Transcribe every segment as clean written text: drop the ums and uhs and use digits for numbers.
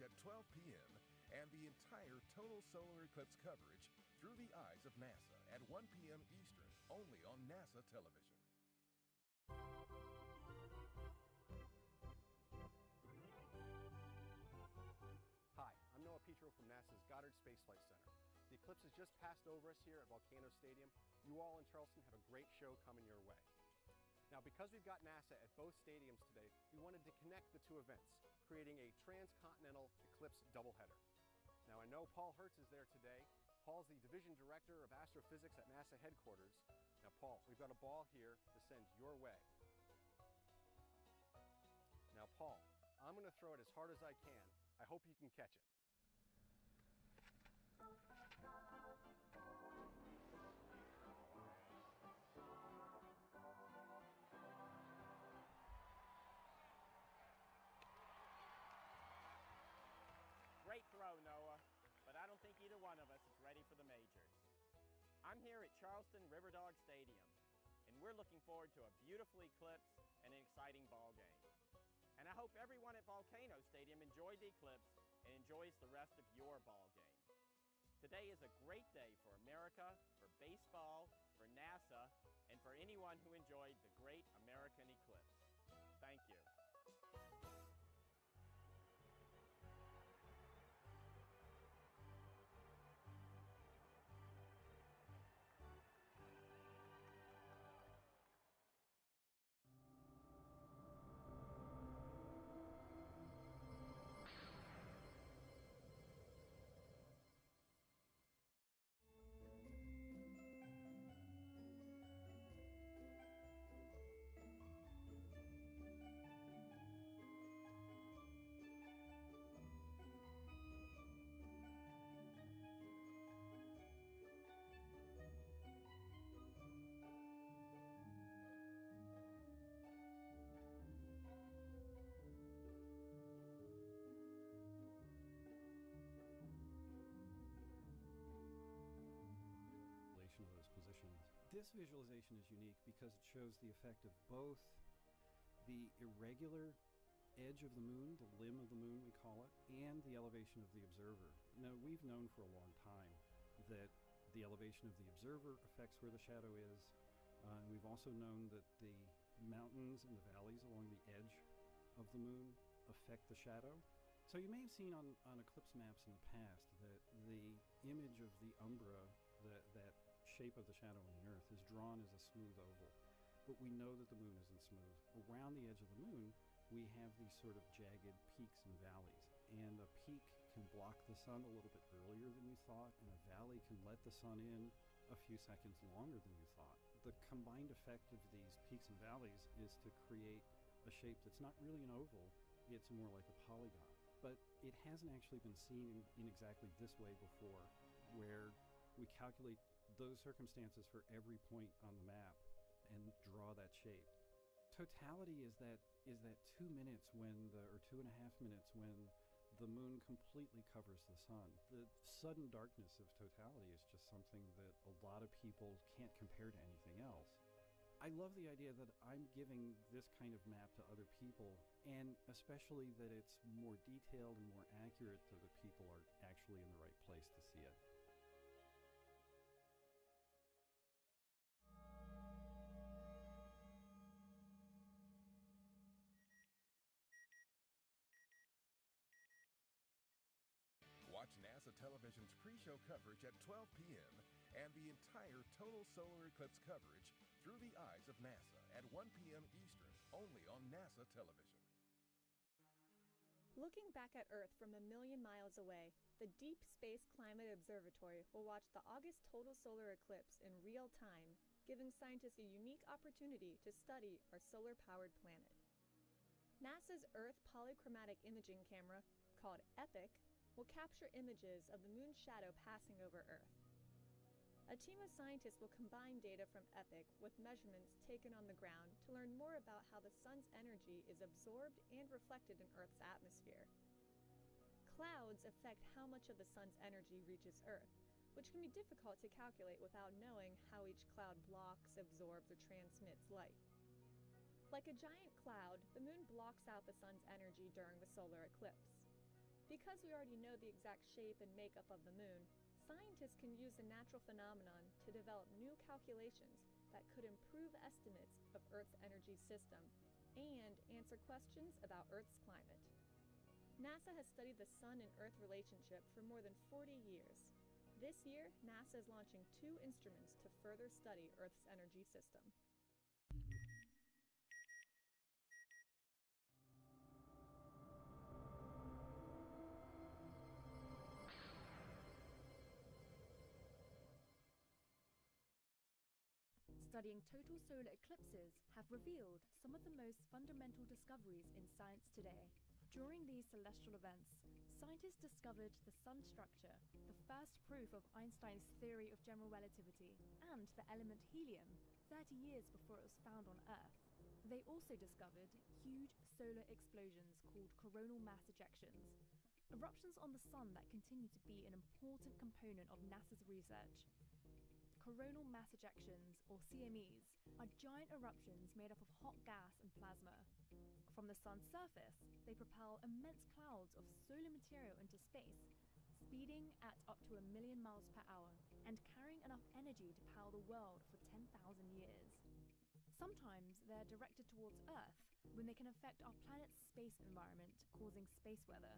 coverage at 12 p.m. and the entire total solar eclipse coverage through the eyes of NASA at 1 p.m. Eastern, only on NASA television. Hi, I'm Noah Petro from NASA's Goddard Space Flight Center. The eclipse has just passed over us here at Volcano Stadium. You all in Charleston have a great show coming your way. Now, because we've got NASA at both stadiums today, we wanted to connect the two events, creating a transcontinental eclipse doubleheader. Now, I know Paul Hertz is there today. Paul's the Division Director of Astrophysics at NASA headquarters. Now, Paul, we've got a ball here to send your way. Now, Paul, I'm going to throw it as hard as I can. I hope you can catch it. Great throw, Noah, but I don't think either one of us is ready for the majors. I'm here at Charleston Riverdog Stadium, and we're looking forward to a beautiful eclipse and an exciting ball game. And I hope everyone at Volcano Stadium enjoyed the eclipse and enjoys the rest of your ball game. Today is a great day for America, for baseball, for NASA, and for anyone who enjoyed the great American eclipse. Thank you. Of those positions. This visualization is unique because it shows the effect of both the irregular edge of the moon, the limb of the moon we call it, and the elevation of the observer. Now, we've known for a long time that the elevation of the observer affects where the shadow is. We've also known that the mountains and the valleys along the edge of the moon affect the shadow. So you may have seen on eclipse maps in the past that the image of the umbra, that shape of the shadow on the Earth, is drawn as a smooth oval. But we know that the moon isn't smooth. Around the edge of the moon, we have these sort of jagged peaks and valleys. And a peak can block the sun a little bit earlier than you thought, and a valley can let the sun in a few seconds longer than you thought. The combined effect of these peaks and valleys is to create a shape that's not really an oval, it's more like a polygon. But it hasn't actually been seen in exactly this way before, where we calculate those circumstances for every point on the map and draw that shape. Totality is that 2 minutes when or 2.5 minutes when the moon completely covers the sun. The sudden darkness of totality is just something that a lot of people can't compare to anything else. I love the idea that I'm giving this kind of map to other people, and especially that it's more detailed and more accurate so that people are actually in the right place to see it. Watch NASA Television's pre-show coverage at 12 p.m. and the entire total solar eclipse coverage through the eyes of NASA at 1 p.m. Eastern, only on NASA television. Looking back at Earth from 1 million miles away, the Deep Space Climate Observatory will watch the August total solar eclipse in real time, giving scientists a unique opportunity to study our solar-powered planet. NASA's Earth Polychromatic Imaging Camera, called EPIC, will capture images of the moon's shadow passing over Earth. A team of scientists will combine data from EPIC with measurements taken on the ground to learn more about how the sun's energy is absorbed and reflected in Earth's atmosphere. Clouds affect how much of the sun's energy reaches Earth, which can be difficult to calculate without knowing how each cloud blocks, absorbs, or transmits light. Like a giant cloud, the moon blocks out the sun's energy during the solar eclipse. Because Because we already know the exact shape and makeup of the moon, scientists can use the natural phenomenon to develop new calculations that could improve estimates of Earth's energy system and answer questions about Earth's climate. NASA has studied the Sun and Earth relationship for more than 40 years. This year, NASA is launching 2 instruments to further study Earth's energy system. Studying total solar eclipses have revealed some of the most fundamental discoveries in science today. During these celestial events, scientists discovered the sun structure, the first proof of Einstein's theory of general relativity, and the element helium 30 years before it was found on Earth. They also discovered huge solar explosions called coronal mass ejections, eruptions on the sun that continue to be an important component of NASA's research. Coronal mass ejections, or CMEs, are giant eruptions made up of hot gas and plasma. From the sun's surface, they propel immense clouds of solar material into space, speeding at up to 1 million miles per hour and carrying enough energy to power the world for 10,000 years. Sometimes they're directed towards Earth when they can affect our planet's space environment, causing space weather.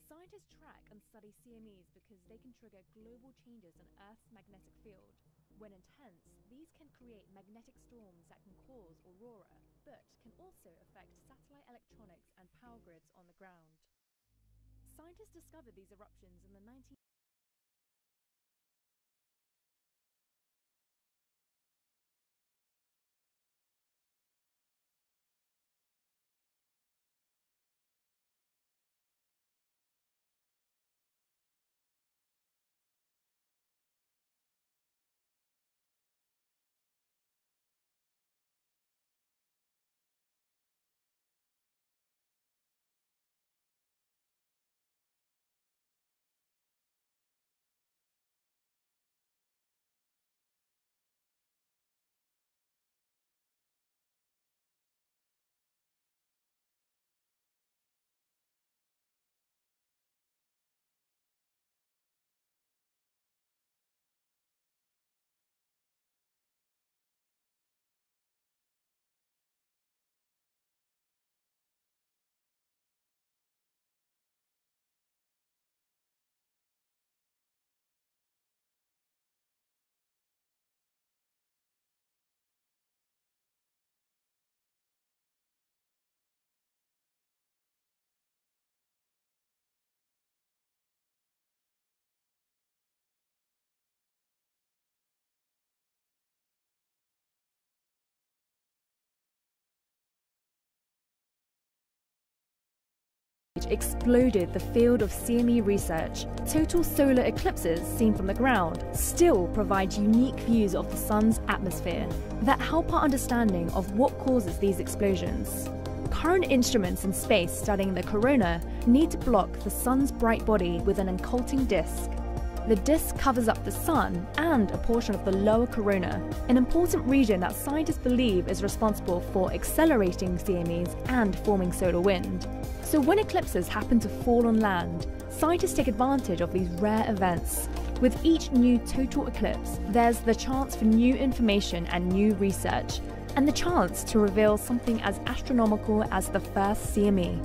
Scientists track and study CMEs because they can trigger global changes in Earth's magnetic field. When intense, these can create magnetic storms that can cause aurora, but can also affect satellite electronics and power grids on the ground. Scientists discovered these eruptions in the 19th exploded the field of CME research. Total solar eclipses seen from the ground still provide unique views of the sun's atmosphere that help our understanding of what causes these explosions. Current instruments in space studying the corona need to block the sun's bright body with an occulting disk. The disk covers up the sun and a portion of the lower corona, an important region that scientists believe is responsible for accelerating CMEs and forming solar wind. So when eclipses happen to fall on land, scientists take advantage of these rare events. With each new total eclipse, there's the chance for new information and new research, and the chance to reveal something as astronomical as the first CME.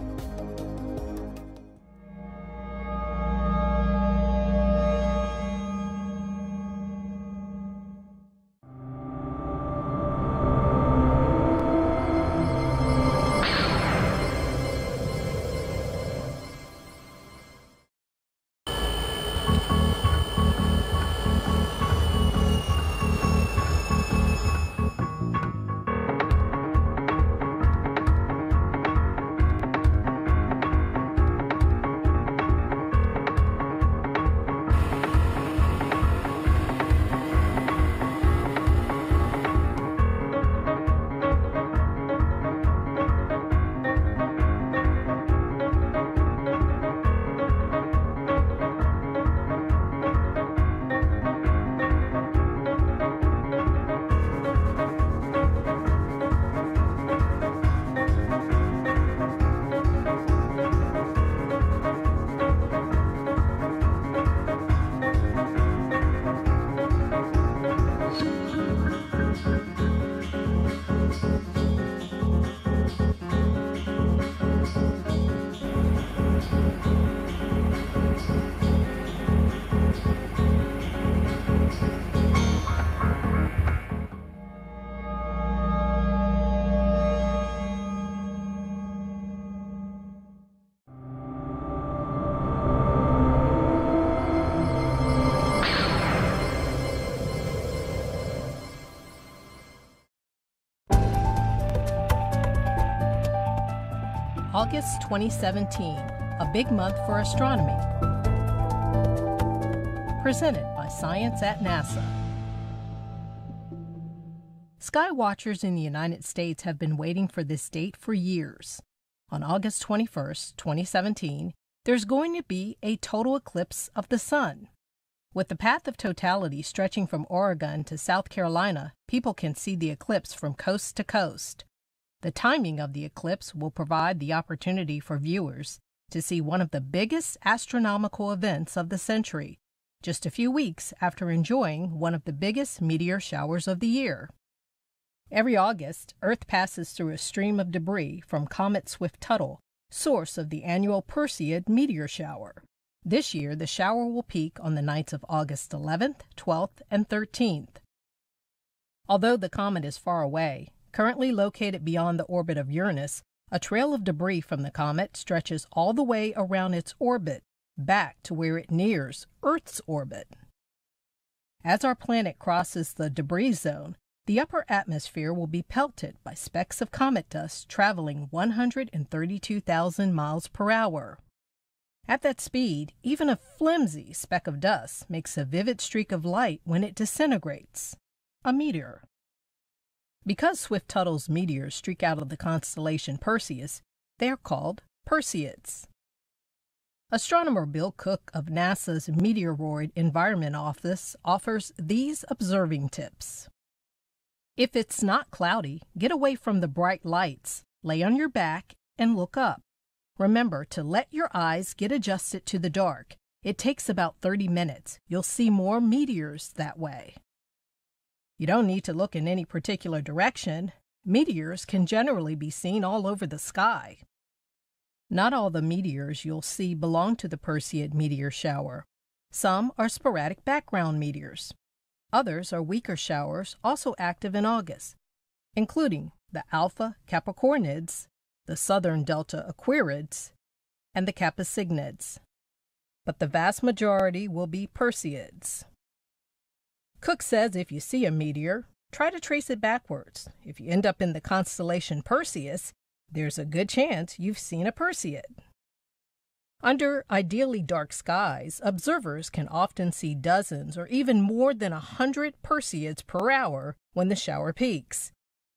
August 2017, a big month for astronomy. Presented by Science at NASA. Sky watchers in the United States have been waiting for this date for years. On August 21st, 2017, there's going to be a total eclipse of the sun. With the path of totality stretching from Oregon to South Carolina, people can see the eclipse from coast to coast. The timing of the eclipse will provide the opportunity for viewers to see one of the biggest astronomical events of the century, just a few weeks after enjoying one of the biggest meteor showers of the year. Every August, Earth passes through a stream of debris from Comet Swift-Tuttle, source of the annual Perseid meteor shower. This year, the shower will peak on the nights of August 11th, 12th, and 13th. Although the comet is far away, currently located beyond the orbit of Uranus, a trail of debris from the comet stretches all the way around its orbit, back to where it nears Earth's orbit. As our planet crosses the debris zone, the upper atmosphere will be pelted by specks of comet dust traveling 132,000 miles per hour. At that speed, even a flimsy speck of dust makes a vivid streak of light when it disintegrates, a meteor. Because Swift-Tuttle's meteors streak out of the constellation Perseus, they are called Perseids. Astronomer Bill Cook of NASA's Meteoroid Environment Office offers these observing tips. If it's not cloudy, get away from the bright lights, lay on your back, and look up. Remember to let your eyes get adjusted to the dark. It takes about 30 minutes. You'll see more meteors that way. You don't need to look in any particular direction. Meteors can generally be seen all over the sky. Not all the meteors you'll see belong to the Perseid meteor shower. Some are sporadic background meteors. Others are weaker showers also active in August, including the Alpha Capricornids, the Southern Delta Aquarids, and the Kappa Cygnids. But the vast majority will be Perseids. Cook says if you see a meteor, try to trace it backwards. If you end up in the constellation Perseus, there's a good chance you've seen a Perseid. Under ideally dark skies, observers can often see dozens or even more than 100 Perseids per hour when the shower peaks.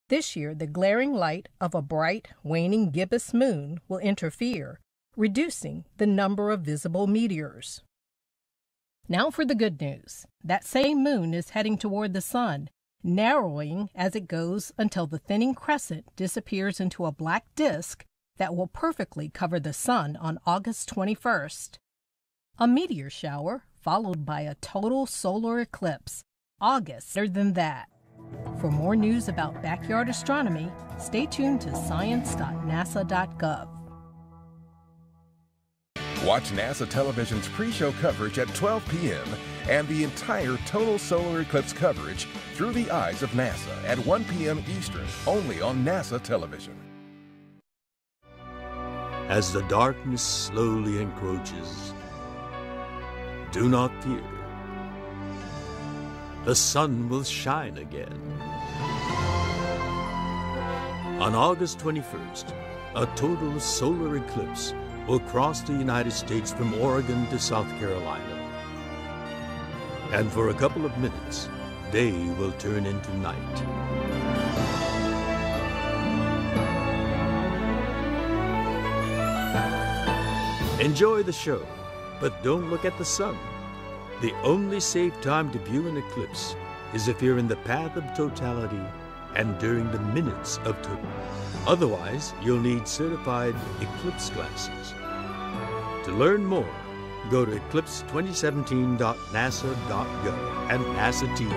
This year, the glaring light of a bright, waning gibbous moon will interfere, reducing the number of visible meteors. Now for the good news. That same moon is heading toward the sun, narrowing as it goes until the thinning crescent disappears into a black disk that will perfectly cover the sun on August 21st. A meteor shower followed by a total solar eclipse. August better than that. For more news about backyard astronomy, stay tuned to science.nasa.gov. Watch NASA Television's pre-show coverage at 12 p.m. and the entire total solar eclipse coverage through the eyes of NASA at 1 p.m. Eastern, only on NASA Television. As the darkness slowly encroaches, do not fear. The sun will shine again. On August 21st, a total solar eclipse will cross the United States from Oregon to South Carolina. And for a couple of minutes, day will turn into night. Enjoy the show, but don't look at the sun. The only safe time to view an eclipse is if you're in the path of totality and during the minutes of total. Otherwise, you'll need certified eclipse glasses. To learn more, go to eclipse2017.nasa.gov and NASA TV.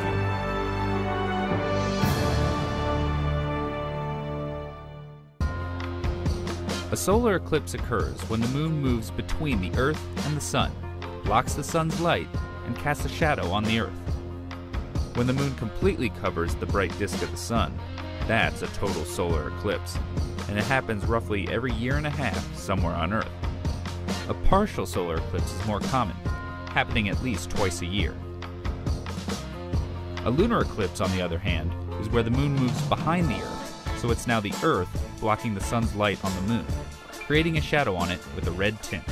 A solar eclipse occurs when the moon moves between the Earth and the Sun, blocks the Sun's light, and casts a shadow on the Earth. When the moon completely covers the bright disk of the Sun, that's a total solar eclipse, and it happens roughly every year and a half somewhere on Earth. A partial solar eclipse is more common, happening at least twice a year. A lunar eclipse, on the other hand, is where the moon moves behind the Earth, so it's now the Earth blocking the Sun's light on the moon, creating a shadow on it with a red tint.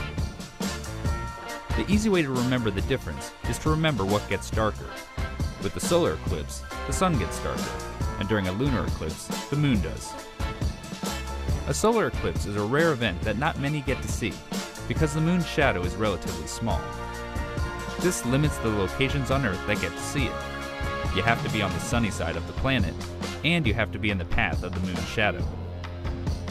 The easy way to remember the difference is to remember what gets darker. With the solar eclipse, the Sun gets darker, and during a lunar eclipse, the moon does. A solar eclipse is a rare event that not many get to see, because the moon's shadow is relatively small. This limits the locations on Earth that get to see it. You have to be on the sunny side of the planet, and you have to be in the path of the moon's shadow.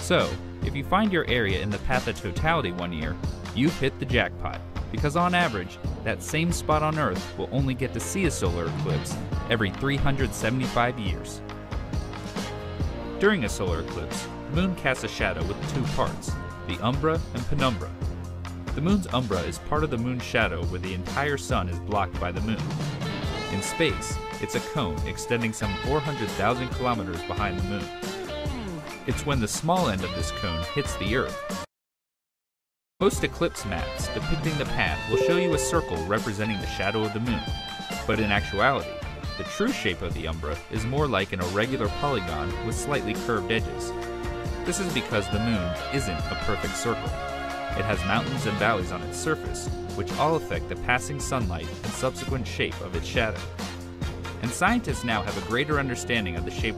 So, if you find your area in the path of totality one year, you've hit the jackpot, because on average, that same spot on Earth will only get to see a solar eclipse every 375 years. During a solar eclipse, the moon casts a shadow with two parts, the umbra and penumbra. The moon's umbra is part of the moon's shadow where the entire Sun is blocked by the moon. In space, it's a cone extending some 400,000 kilometers behind the moon. It's when the small end of this cone hits the Earth. Most eclipse maps depicting the path will show you a circle representing the shadow of the moon, but in actuality, the true shape of the umbra is more like an irregular polygon with slightly curved edges. This is because the moon isn't a perfect circle. It has mountains and valleys on its surface, which all affect the passing sunlight and subsequent shape of its shadow. And scientists now have a greater understanding of the shape.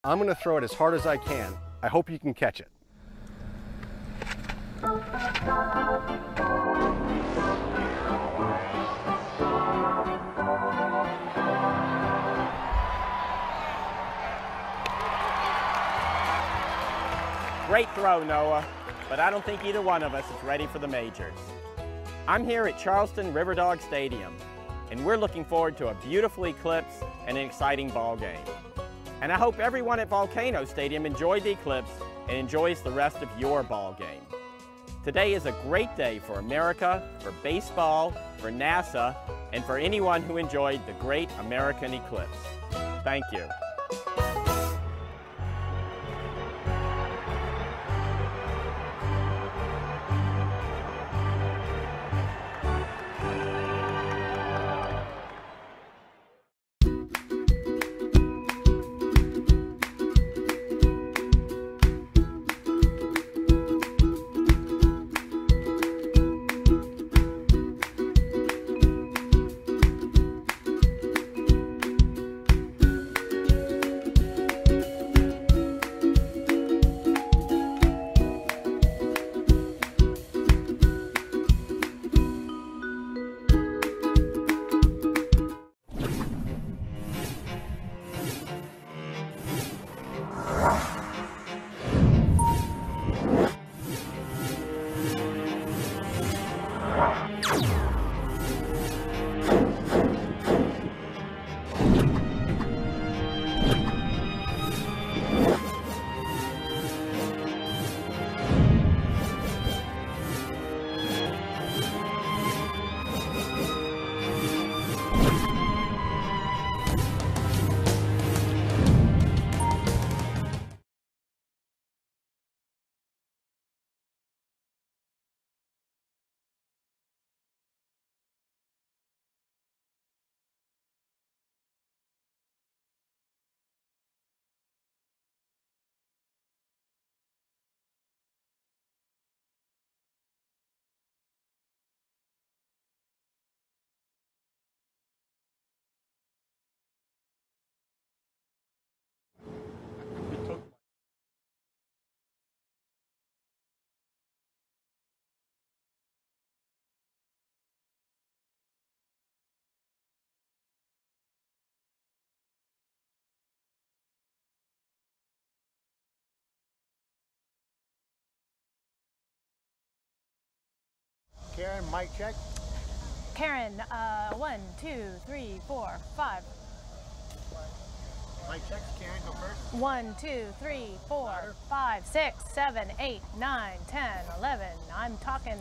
I'm going to throw it as hard as I can. I hope you can catch it. Great throw, Noah, but I don't think either one of us is ready for the majors. I'm here at Charleston Riverdog Stadium, and we're looking forward to a beautiful eclipse and an exciting ball game. And I hope everyone at Volcano Stadium enjoyed the eclipse and enjoys the rest of your ball game. Today is a great day for America, for baseball, for NASA, and for anyone who enjoyed the great American eclipse. Thank you. Karen, mic check. Karen, 1, 2, 3, 4, 5. Mic checks. Karen, go first. 1, 2, 3, 4, 5, 6, 7, 8, 9, 10, 11. I'm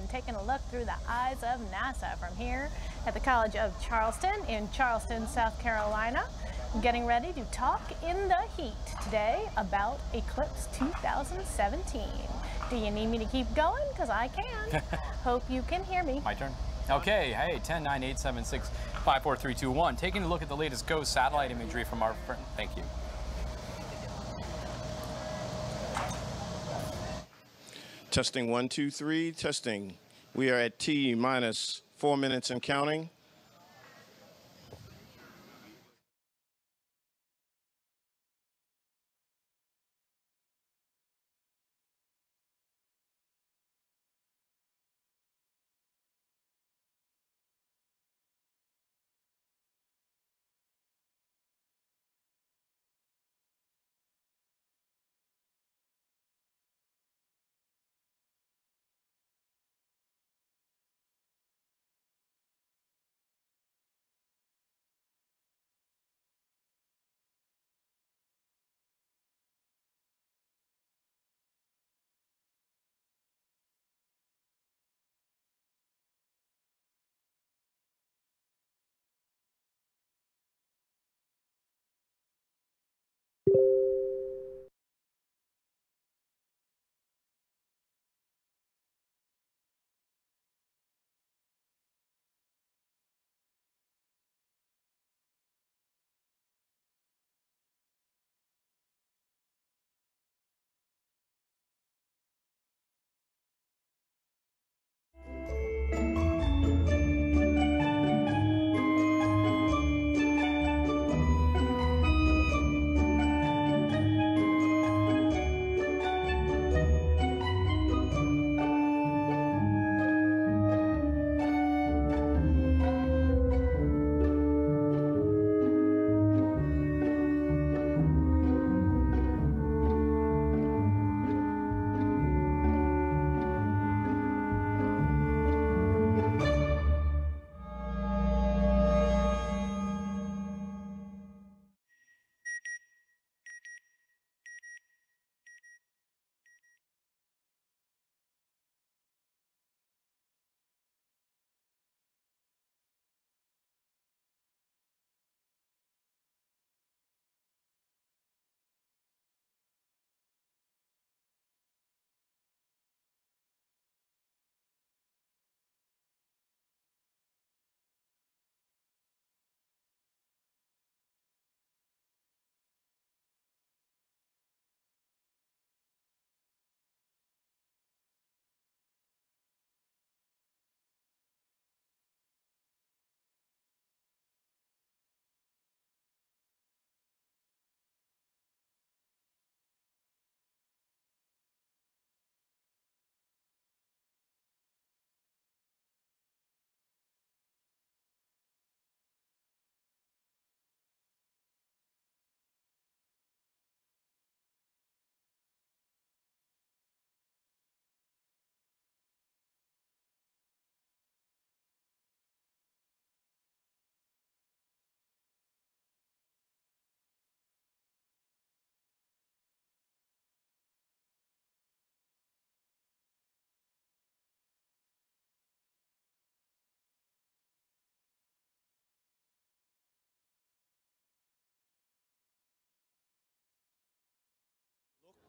taking a look through the eyes of NASA from here at the College of Charleston in Charleston, South Carolina. Getting ready to talk in the heat today about Eclipse 2017. Do you need me to keep going? Because I can. Hope you can hear me. My turn. Okay, hey, 10, 9, 8, 7, 6, 5, 4, 3, 2, 1. Taking a look at the latest GOES satellite imagery from our friend. Thank you. Testing 1, 2, 3, testing. We are at T minus 4 minutes and counting.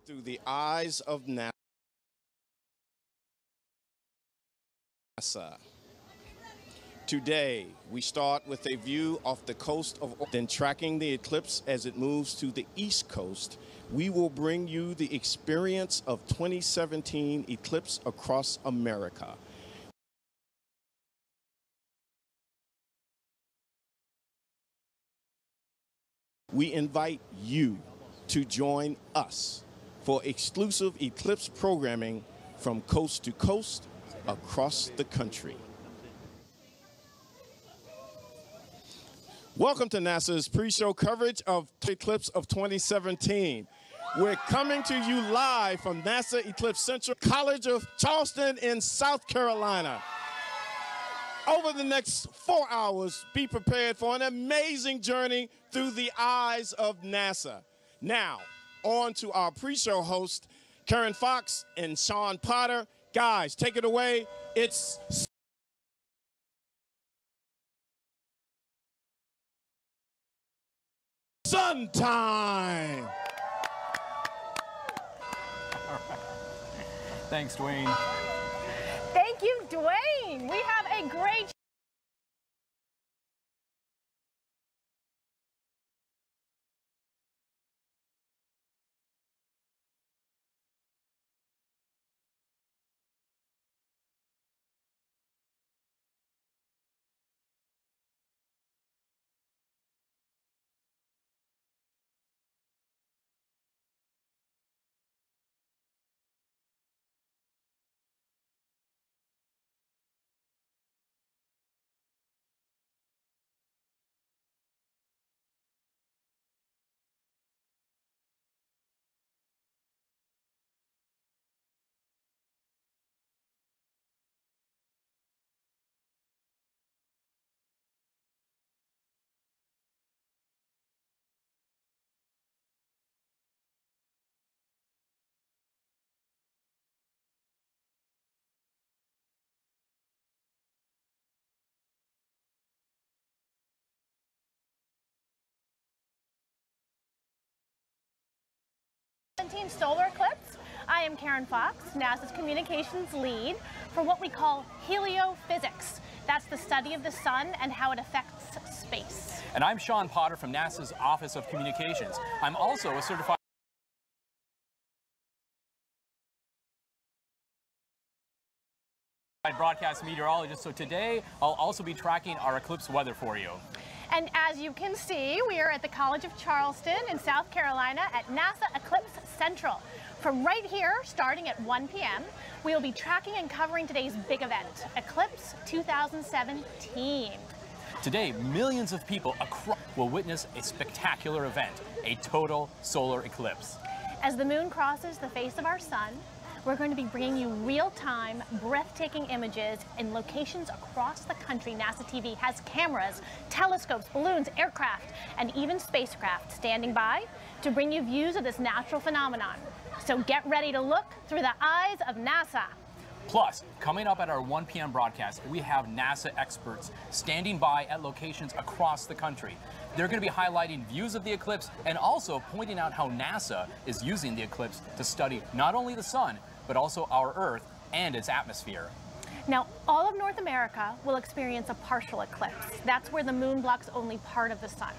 Through the eyes of NASA. Today, we start with a view off the coast of, then tracking the eclipse as it moves to the east coast. We will bring you the experience of 2017 eclipse across America. We invite you to join us for exclusive eclipse programming from coast to coast across the country. Welcome to NASA's pre-show coverage of Eclipse of 2017. We're coming to you live from NASA Eclipse Central, College of Charleston in South Carolina. Over the next 4 hours, be prepared for an amazing journey through the eyes of NASA. Now, on to our pre-show hosts, Karen Fox and Sean Potter. Guys, take it away. It's sun time. Thanks, Dwayne. Thank you, Dwayne. We have a great solar eclipse. I am Karen Fox, NASA's communications lead for what we call heliophysics. That's the study of the sun and how it affects space. And I'm Sean Potter from NASA's Office of Communications. I'm also a certified broadcast meteorologist, so today I'll also be tracking our eclipse weather for you. And as you can see, we are at the College of Charleston in South Carolina at NASA Eclipse Central. From right here, starting at 1 p.m., we will be tracking and covering today's big event, Eclipse 2017. Today, millions of people across will witness a spectacular event, a total solar eclipse. As the moon crosses the face of our sun, we're going to be bringing you real-time, breathtaking images in locations across the country. NASA TV has cameras, telescopes, balloons, aircraft, and even spacecraft standing by to bring you views of this natural phenomenon. So get ready to look through the eyes of NASA. Plus, coming up at our 1 p.m. broadcast, we have NASA experts standing by at locations across the country. They're going to be highlighting views of the eclipse and also pointing out how NASA is using the eclipse to study not only the sun, but also our Earth and its atmosphere. Now, all of North America will experience a partial eclipse. That's where the moon blocks only part of the sun.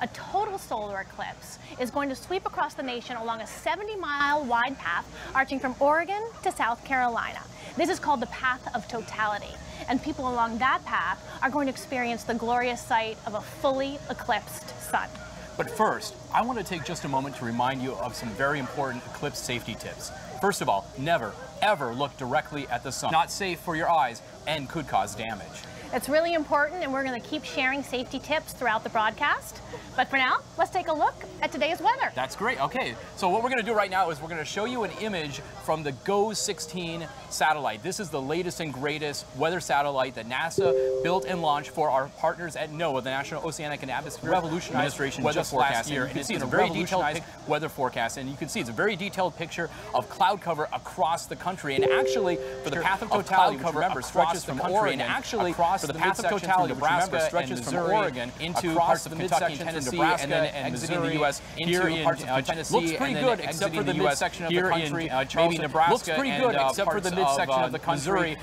A total solar eclipse is going to sweep across the nation along a 70-mile wide path arching from Oregon to South Carolina. This is called the path of totality, and people along that path are going to experience the glorious sight of a fully eclipsed sun. But first, I want to take just a moment to remind you of some very important eclipse safety tips. First of all, never, ever look directly at the sun. Not safe for your eyes and could cause damage. It's really important, and we're going to keep sharing safety tips throughout the broadcast. But for now, let's take a look at today's weather. That's great. Okay, so what we're going to do right now is we're going to show you an image from the GO-16 satellite. This is the latest and greatest weather satellite that NASA built and launched for our partners at NOAA, the National Oceanic and Atmospheric Administration, weather forecast year. And you can see it's a very detailed weather forecast, and you can see it's a very detailed picture of cloud cover across the country. And actually, for the path of totality, which remember stretches from Oregon, and actually for the path of totality, Nebraska stretches from Oregon into parts of Kentucky, Tennessee, and then exiting the U.S. into parts of Tennessee. Looks pretty good, except for the midsection of the country. Maybe Nebraska. Looks pretty good, except for the midsection of the country.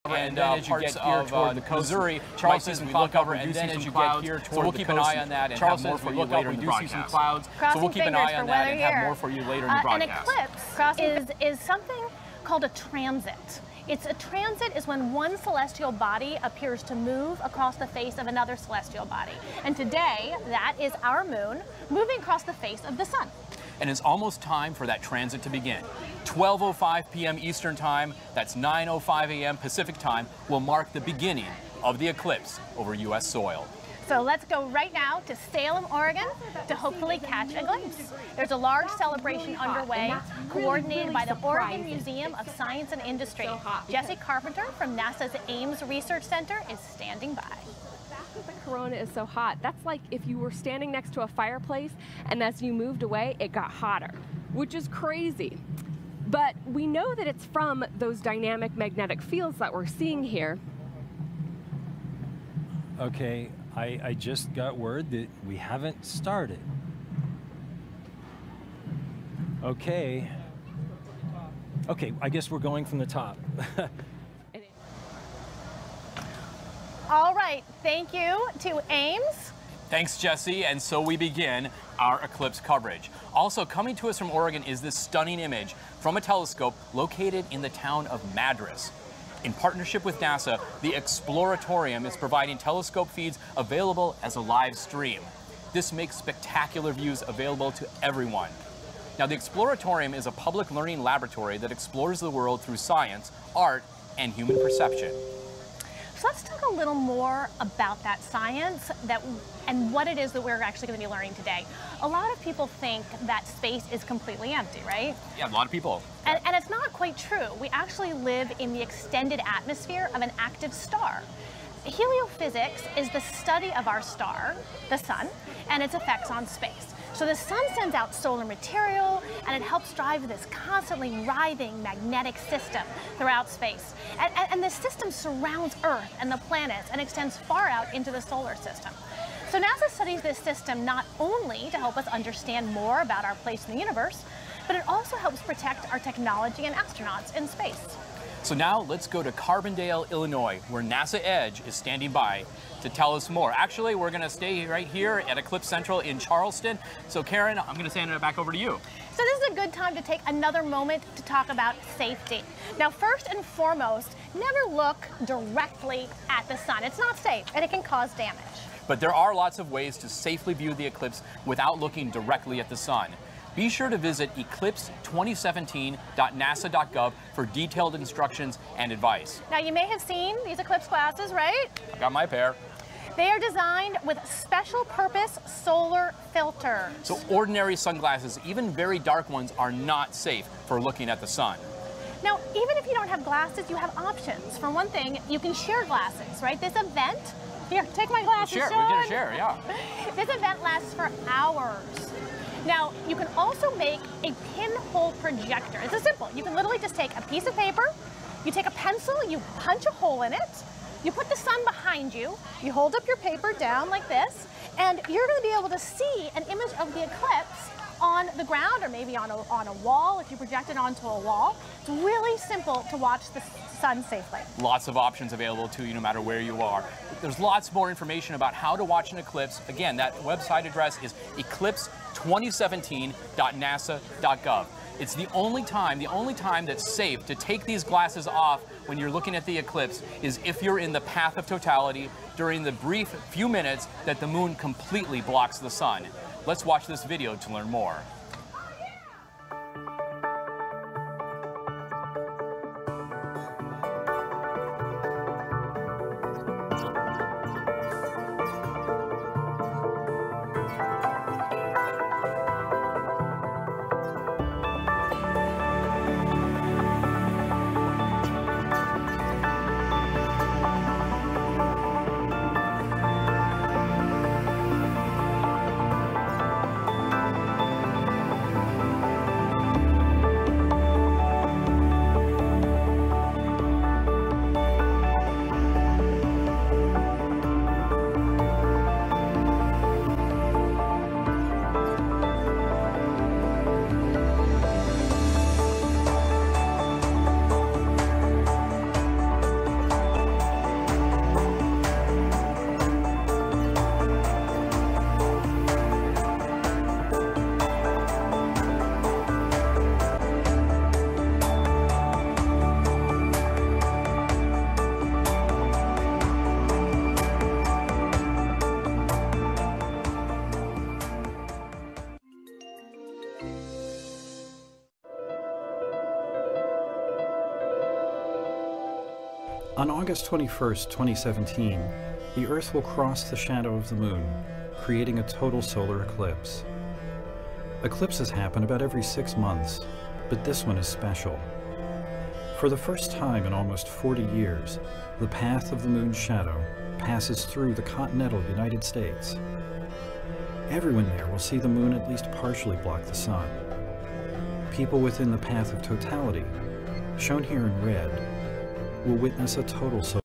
And then as you get here toward the Missouri, Charleston, we look up, and then as you get here toward the we'll keep an eye on that and have more for you later in the broadcast. See some clouds, so we'll keep an eye on that and have more for you later in the broadcast. An eclipse is something called a transit. A transit is when one celestial body appears to move across the face of another celestial body. And today, that is our moon moving across the face of the sun. And it's almost time for that transit to begin. 12:05 p.m. Eastern Time, that's 9:05 a.m. Pacific Time, will mark the beginning of the eclipse over U.S. soil. So let's go right now to Salem, Oregon to hopefully catch a glimpse. There's a large celebration underway coordinated by the Oregon Museum of Science and Industry. Jesse Carpenter from NASA's Ames Research Center is standing by. The corona is so hot. That's like if you were standing next to a fireplace and as you moved away, it got hotter, which is crazy. But we know that it's from those dynamic magnetic fields that we're seeing here. Okay, I just got word that we haven't started. Okay, I guess we're going from the top. All right, thank you to Ames. Thanks, Jesse, and so we begin our eclipse coverage. Also coming to us from Oregon is this stunning image from a telescope located in the town of Madras. In partnership with NASA, the Stellarium is providing telescope feeds available as a live stream. This makes spectacular views available to everyone. Now, the Stellarium is a public learning laboratory that explores the world through science, art, and human perception. So let's talk a little more about that science and what it is that we're actually going to be learning today. A lot of people think that space is completely empty, right? Yeah, a lot of people. And it's not quite true. We actually live in the extended atmosphere of an active star. Heliophysics is the study of our star, the sun, and its effects on space. So the sun sends out solar material, and it helps drive this constantly writhing magnetic system throughout space. And this system surrounds Earth and the planets and extends far out into the solar system. So NASA studies this system not only to help us understand more about our place in the universe, but it also helps protect our technology and astronauts in space. So now let's go to Carbondale, Illinois, where NASA Edge is standing by to tell us more. Actually, we're going to stay right here at Eclipse Central in Charleston. So Karen, I'm going to hand it back over to you. So this is a good time to take another moment to talk about safety. Now, first and foremost, never look directly at the sun. It's not safe, and it can cause damage. But there are lots of ways to safely view the eclipse without looking directly at the sun. Be sure to visit eclipse2017.nasa.gov for detailed instructions and advice. Now, you may have seen these eclipse glasses, right? I got my pair. They are designed with special purpose solar filters. So ordinary sunglasses, even very dark ones, are not safe for looking at the sun. Now, even if you don't have glasses, you have options. For one thing, you can share glasses, right? This event, here, take my glasses, Share, Sean. we can share, yeah. This event lasts for hours. Now, you can also make a pinhole projector. It's simple. You can literally just take a piece of paper, you take a pencil, you punch a hole in it, you put the sun behind you, you hold up your paper down like this, and you're going to be able to see an image of the eclipse on the ground or maybe on a wall if you project it onto a wall. It's really simple to watch the sun safely. Lots of options available to you no matter where you are. There's lots more information about how to watch an eclipse. Again, that website address is eclipse2017.nasa.gov. It's the only time that's safe to take these glasses off when you're looking at the eclipse is if you're in the path of totality during the brief few minutes that the moon completely blocks the sun. Let's watch this video to learn more. On August 21st, 2017, the Earth will cross the shadow of the moon, creating a total solar eclipse. Eclipses happen about every 6 months, but this one is special. For the first time in almost 40 years, the path of the moon's shadow passes through the continental United States. Everyone there will see the moon at least partially block the sun. People within the path of totality, shown here in red, will witness a total solar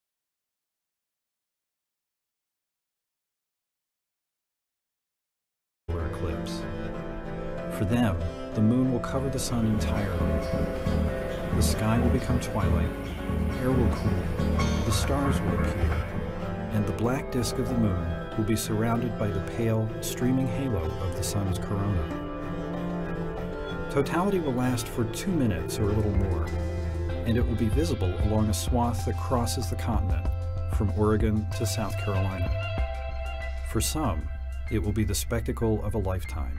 eclipse. For them, the moon will cover the sun entirely. The sky will become twilight, air will cool, the stars will appear, and the black disk of the moon will be surrounded by the pale, streaming halo of the sun's corona. Totality will last for 2 minutes or a little more, and it will be visible along a swath that crosses the continent, from Oregon to South Carolina. For some, it will be the spectacle of a lifetime.